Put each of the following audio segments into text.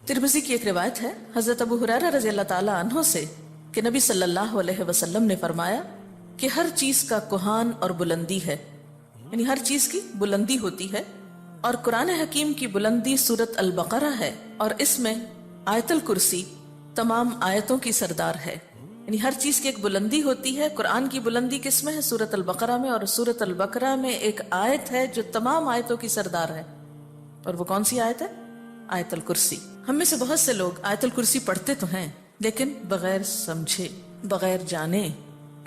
Tirmidhi की एक रिवायत है हज़रत अबू हुरैरा रज़ी अल्लाह ताला अन्हो से कि नबी सल्लल्लाहु अलैहि वसल्लम ने फरमाया कि हर चीज़ का कुहान और बुलंदी है, यानी हर चीज़ की बुलंदी होती है, और कुरान हकीम की बुलंदी सूरत अल बकरा है और इसमें आयतुल कुर्सी तमाम आयतों की सरदार है। यानी हर चीज़ की एक बुलंदी होती है। कुरान की बुलंदी किस में है? सूरत अल बकरा में, और सूरत अल बकरा में एक आयत है जो तमाम आयतों की सरदार है, और वो कौन सी आयत है? आयतुल कुर्सी। हम में से बहुत से लोग आयतुल कुर्सी पढ़ते तो हैं, लेकिन बगैर समझे, बगैर जाने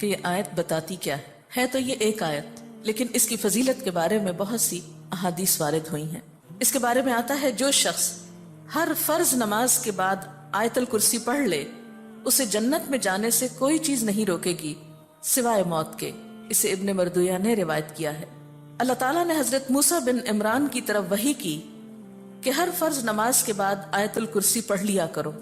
कि ये आयत बताती क्या है तो ये एक आयत, लेकिन इसकी फजीलत के बारे में बहुत सी अहादीस वारिद हुई हैं। इसके बारे में आता है जो शख्स हर फर्ज नमाज के बाद आयतुल कुर्सी पढ़ ले उसे जन्नत में जाने से कोई चीज नहीं रोकेगी सिवाय मौत के। इसे इब्ने मरदुया ने रिवायत किया है। अल्लाह ताला ने हजरत मूसा बिन इमरान की तरफ वही की कि हर फर्ज नमाज के बाद आयतुल कुर्सी पढ़ लिया करो।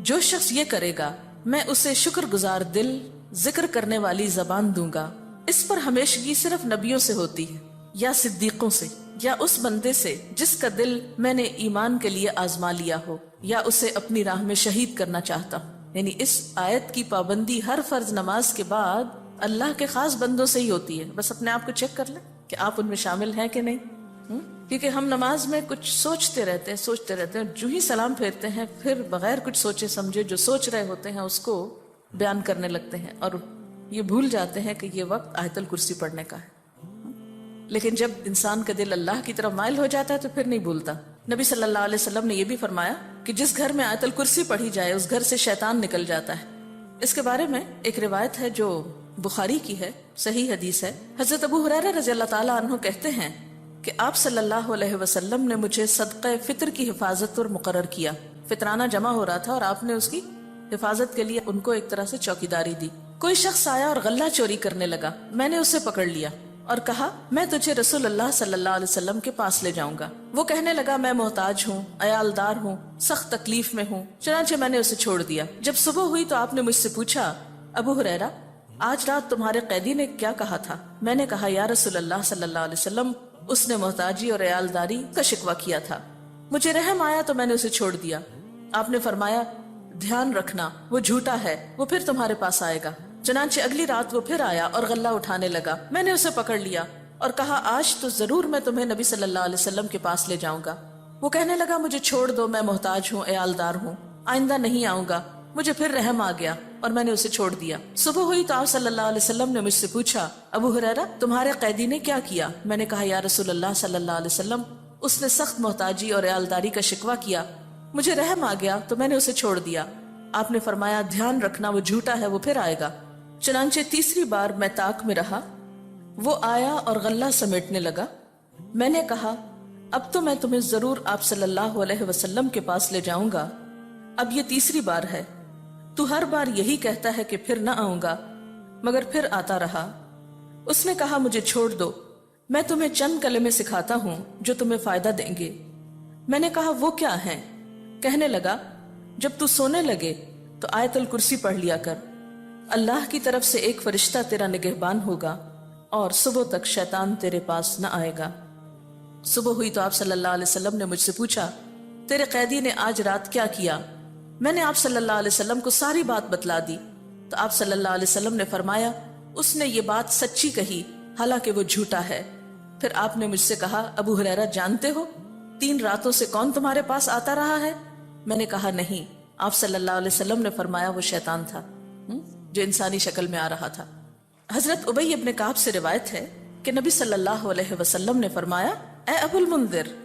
जो शख्स ये करेगा मैं उसे शुक्रगुजार दिल, जिक्र करने वाली जबान दूंगा। इस पर हमेशगी सिर्फ नबियों से होती है या सिद्दीकों से या उस बंदे से जिसका दिल मैंने ईमान के लिए आजमा लिया हो या उसे अपनी राह में शहीद करना चाहता हूँ। यानी इस आयत की पाबंदी हर फर्ज नमाज के बाद अल्लाह के खास बंदों से ही होती है। बस अपने आप को चेक कर लें कि आप उनमें शामिल हैं कि नहीं। क्योंकि हम नमाज में कुछ सोचते रहते हैं, जो ही सलाम फेरते हैं फिर बगैर कुछ सोचे समझे जो सोच रहे होते हैं उसको बयान करने लगते हैं और ये भूल जाते हैं कि ये वक्त आयतुल कुर्सी पढ़ने का है। लेकिन जब इंसान का दिल अल्लाह की तरफ माइल हो जाता है तो फिर नहीं भूलता। नबी सल्लल्लाहु अलैहि वसल्लम ने यह भी फरमाया कि जिस घर में आयतुल कुर्सी पढ़ी जाए उस घर से शैतान निकल जाता है। इसके बारे में एक रिवायत है जो बुखारी की है, सही हदीस है। हजरत अबू हुरैरा रज़ी अल्लाह ताला अन्हु कहते हैं कि आप सल्लल्लाहु अलैहि वसल्लम ने मुझे सदक़े फितर की हिफाजत पर मुकर्रर किया। फितराना जमा हो रहा था और आपने उसकी हिफाजत के लिए उनको एक तरह से चौकीदारी दी। कोई शख्स आया और गल्ला चोरी करने लगा। मैंने उसे पकड़ लिया और कहा मैं तुझे रसूलुल्लाह सल्लल्लाहु अलैहि वसल्लम के पास ले जाऊंगा। वो कहने लगा मैं मोहताज हूँ, अयालदार हूँ, सख्त तकलीफ में हूँ। चुनांचे मैंने उसे छोड़ दिया। जब सुबह हुई तो आपने मुझसे पूछा अबू हुरैरा आज रात तुम्हारे कैदी ने क्या कहा था? मैंने कहा या रसूलुल्लाह सल्लल्लाहु अलैहि वसल्लम उसने मोहताजी और अयालदारी का शिकवा किया था। मुझे रहम आया तो मैंने उसे छोड़ दिया। आपने फरमाया ध्यान रखना वो झूठा है, वो फिर तुम्हारे पास आएगा। चनांचे अगली रात वो फिर आया और गल्ला उठाने लगा। मैंने उसे पकड़ लिया और कहा आज तो जरूर मैं तुम्हें नबी सल्लल्लाहु अलैहि वसल्लम के पास ले जाऊंगा। वो कहने लगा मुझे छोड़ दो, मैं मोहताज हूँ, अयालदार हूँ, आइंदा नहीं आऊंगा। मुझे फिर रहम आ गया और मैंने उसे छोड़ दिया। सुबह हुई तो आप सल्लल्लाहु अलैहि वसल्लम ने मुझसे पूछा अबू हुरैरा तुम्हारे कैदी ने क्या किया? मैंने कहा या रसूलुल्लाह सल्लल्लाहु अलैहि वसल्लम उसने सख्त मोहताजी और अयालदारी का शिकवा किया। मुझे रहम आ गया तो मैंने उसे छोड़ दिया। आपने फरमाया ध्यान रखना वो झूठा है, वो फिर आएगा। चनांचे तीसरी बार मैं ताक में रहा, वो आया और गल्ला समेटने लगा। मैंने कहा अब तो मैं तुम्हें जरूर आप सल्लल्लाहु अलैहि वसल्लम के पास ले जाऊंगा। अब ये तीसरी बार है। तू हर बार यही कहता है कि फिर न आऊंगा, मगर फिर आता रहा। उसने कहा मुझे छोड़ दो, मैं तुम्हें चंद कलमे सिखाता हूं जो तुम्हें फायदा देंगे। मैंने कहा वो क्या है? कहने लगा जब तू सोने लगे तो आयतुल कुर्सी पढ़ लिया कर। अल्लाह की तरफ से एक फरिश्ता तेरा निगहबान होगा और सुबह तक शैतान तेरे पास न आएगा। सुबह हुई तो आप सल्लल्लाहु अलैहि वसल्लम ने मुझसे पूछा तेरे कैदी ने आज रात क्या किया? मैंने आप सल्लल्लाहु अलैहि वसल्लम को सारी बात बतला दी तो आप सल्लल्लाहु अलैहि वसल्लम ने फरमाया उसने ये बात सच्ची कही, हालांकि वो झूठा है। फिर आपने मुझसे कहा अबू हुरैरा जानते हो 3 रातों से कौन तुम्हारे पास आता रहा है? मैंने कहा नहीं। आप सल्लल्लाहु अलैहि वसल्लम ने फरमाया वो शैतान था जो इंसानी शक्ल में आ रहा था। हजरत उबई इब्न काब से रिवायत है कि नबी सल्लल्लाहु अलैहि वसल्लम ने फरमाया ए अबुल मुंदिर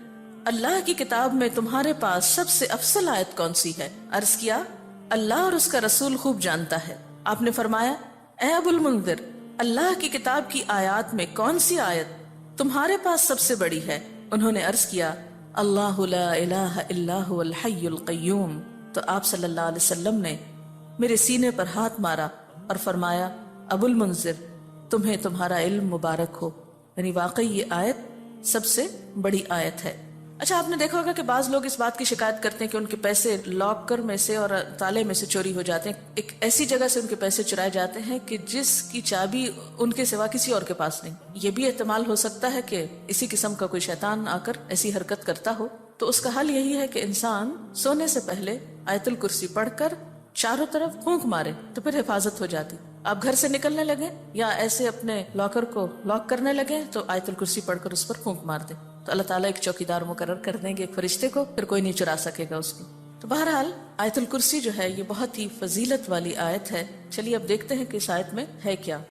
अल्लाह की किताब में तुम्हारे पास सबसे अफसल आयत कौन सी है? अर्ज किया अल्लाह और उसका रसूल खूब जानता है। आपने फरमाया ए अबुल मुंदिर अल्लाह की किताब की आयत में कौन सी आयत तुम्हारे पास सबसे बड़ी है? उन्होंने अर्ज किया अल्लाहु ला इलाहा इल्ला हुवल हय्युल क़य्यूम। तो आप सल्लल्लाहु अलैहि वसल्लम ने मेरे सीने पर हाथ मारा और फरमाया अबुल मुंजिर तुम्हें तुम्हारा इल्म मुबारक हो। यानी वाकई ये आयत सबसे बड़ी आयत है। अच्छा आपने देखा होगा कि बाज लोग इस बात की शिकायत करते हैं कि उनके पैसे लॉकर में से और ताले में से चोरी हो जाते हैं। एक ऐसी जगह से उनके पैसे चुराए जाते हैं कि जिसकी चाबी उनके सिवा किसी और के पास नहीं। ये भी एहतमाल हो सकता है कि इसी किस्म का कोई शैतान आकर ऐसी हरकत करता हो تو اس کا حل یہی ہے کہ انسان سونے سے پہلے آیت الکرسی پڑھ کر چاروں طرف پھونک مارے تو پھر حفاظت ہو جاتی. آپ گھر سے نکلنے لگے یا ایسے اپنے لاکر کو لاک کرنے لگے تو آیت الکرسی پڑھ کر اس پر پھونک مار دیں تو اللہ تعالیٰ ایک چوکیدار مقرر کر دیں گے، ایک فرشتے کو، پھر کوئی نہیں چرا سکے گا اس کو. تو بہرحال آیت الکرسی جو ہے یہ بہت ہی فضیلت والی آیت ہے. چلیے اب دیکھتے ہیں کہ اس آیت میں ہے کیا.